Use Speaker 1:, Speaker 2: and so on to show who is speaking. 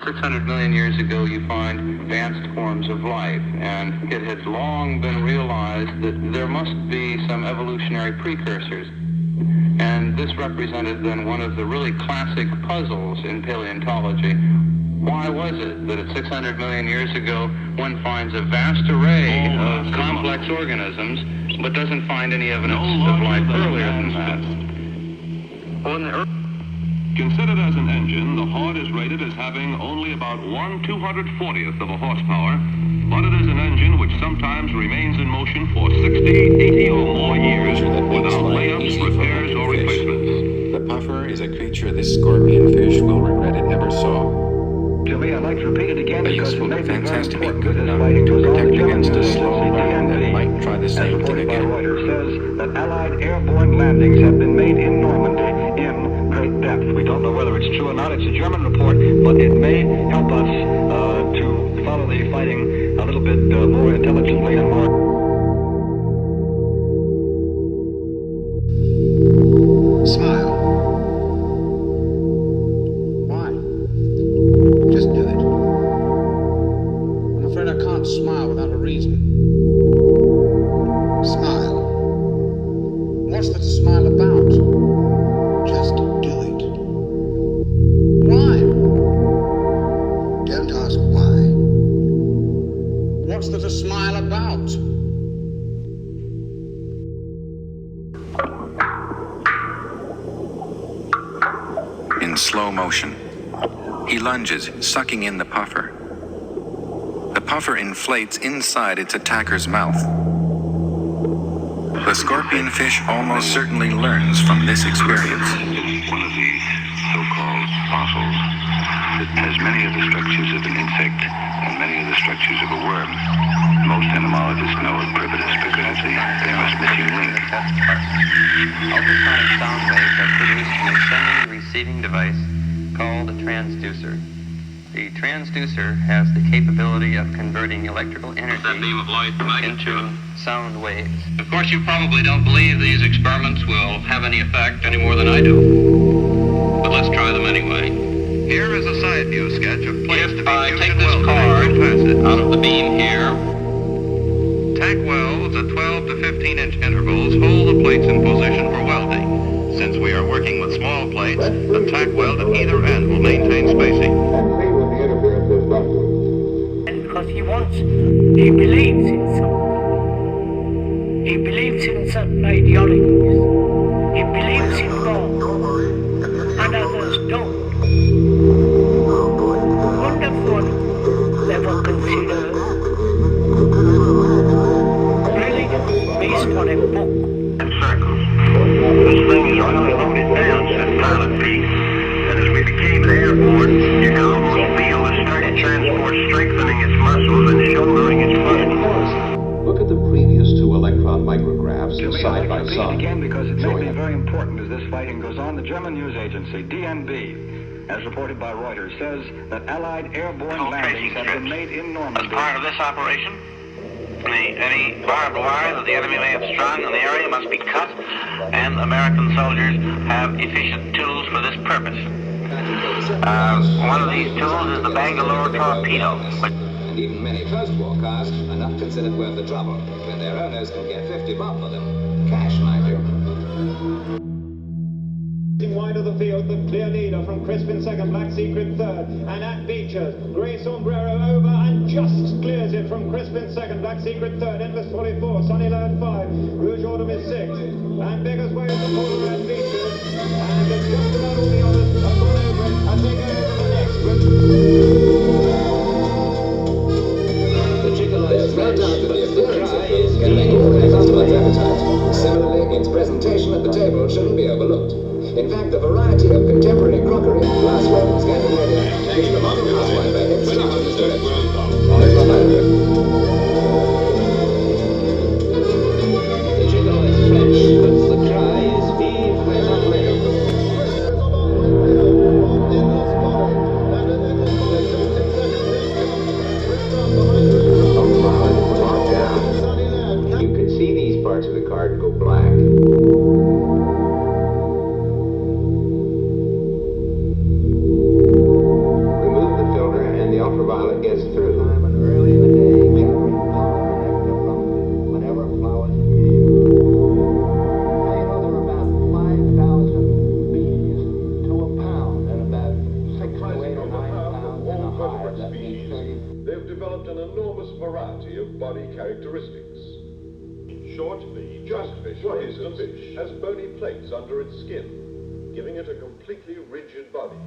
Speaker 1: 600 million years ago, you find advanced forms of life, and it had long been realized that there must be some evolutionary precursors. And this represented then one of the really classic puzzles in paleontology. Why was it that at 600 million years ago, one finds a vast array of complex organisms, but doesn't find any evidence of life earlier than that? On the Earth.
Speaker 2: Considered as an engine, the Horde is rated as having only about 1/240th of a horsepower, but it is an engine which sometimes remains in motion for 60, 80 or more years without layups, repairs, or replacements.
Speaker 3: The puffer is a creature this scorpion fish will regret it ever saw.
Speaker 4: To me, I'd like to repeat it again
Speaker 3: A
Speaker 4: because
Speaker 3: useful
Speaker 4: it may be
Speaker 3: defense
Speaker 4: very
Speaker 3: has to be
Speaker 4: important
Speaker 3: good
Speaker 4: that
Speaker 3: enough
Speaker 4: fighting
Speaker 3: to
Speaker 4: goes on.
Speaker 3: protect
Speaker 4: The
Speaker 3: against a
Speaker 4: German
Speaker 3: slow
Speaker 4: agency,
Speaker 3: burn that
Speaker 4: DNV,
Speaker 3: might try the
Speaker 4: as
Speaker 3: same thing
Speaker 4: reported by
Speaker 3: again.
Speaker 4: Reuters, says that Allied airborne landings have been made in Normandy in great depth. We don't know whether it's true or not. It's a German report, but it may help us to follow the fighting a little bit more intelligently and more.
Speaker 5: Smile. Why? Just do it. I'm afraid I can't smile without a reason. Smile. What's there to smile about? Just do it. Why? Don't ask why. What's there to smile about?
Speaker 3: In slow motion, he lunges, sucking in the puffer. The puffer inflates inside its attacker's mouth. The scorpion fish almost certainly learns from this experience.
Speaker 6: One of the so-called fossils that has many of the structures of an insect and many of the structures of a worm. Most entomologists know of Privatus because it's a famous missing link.
Speaker 7: Ultrasonic sound waves are produced from a sending and receiving device called a transducer. The transducer has the capability of converting electrical energy into sound waves.
Speaker 1: Of course, you probably don't believe these experiments will have any effect any more than I do. But let's try them anyway. Here is a side view sketch of plates to be
Speaker 7: I
Speaker 1: fused
Speaker 7: take
Speaker 1: in
Speaker 7: this
Speaker 1: welds
Speaker 7: card
Speaker 1: and pass it.
Speaker 7: out of the beam here.
Speaker 1: Tack welds at 12 to 15-inch intervals hold the plates in position for welding. Since we are working with small plates, the tack weld at either end will maintain spacing.
Speaker 8: And because he believes in something. He believes in certain ideologies. He believes in God. And others don't. Wonderful they will consider religion based on a book.
Speaker 4: In circles. This thing is really loaded down since pilot peace. And as we became airborne, you could almost feel the transport strengthening its muscles and shouldering its muscles.
Speaker 9: Look at the previous two electron micrographs
Speaker 4: To me,
Speaker 9: side
Speaker 4: I'd
Speaker 9: by
Speaker 4: like to repeat
Speaker 9: side.
Speaker 4: again because it may
Speaker 9: showing
Speaker 4: be
Speaker 9: a
Speaker 4: very important as this fighting goes on. The German news agency, DNB, as reported by Reuters, says that Allied airborne landings have been made in Normandy.
Speaker 6: As part of this operation, any barbed wire that the enemy may have strung in the area must be cut, and American soldiers have efficient tools for this purpose. One of these tools is the Bangalore torpedo.
Speaker 10: And even many post-war cars are not considered worth the trouble when their owners can get 50 bob for them. Cash, mind you.
Speaker 11: Wide of the field, the clear leader from Crispin second, Black Secret third, and at Beechers, Grey Sombrero over and just clears it from Crispin second, Black Secret third, Endless Folly four, Sunny Lad five, Rouge Autumn is sixth, and Beggar's Way is the corner at Beechers, and it's just about all the others have gone over it as they go over the next group.
Speaker 10: The Chicoloid French with the appearance of food can make all kinds of customers' appetite. Similarly, its presentation at the table shouldn't be overlooked. In fact, the variety of contemporary crockery, glassware, and Scandinavia push the modern housewife ahead straight in this direction. The Chicoloid French puts the cries vive Maison Leo.
Speaker 9: You could see these parts of the card go black. Remove the film ultraviolet gets through.
Speaker 10: Early in the day, gathering pollen and nectar from whatever flowers appear. Now, you know, there are about 5,000 bees to a pound, and about 6 to 8 or 9 pounds in a hive. That means 30.
Speaker 12: They've developed an enormous variety of body characteristics. Short V, for instance, has bony plates under its skin, giving it a completely rigid body.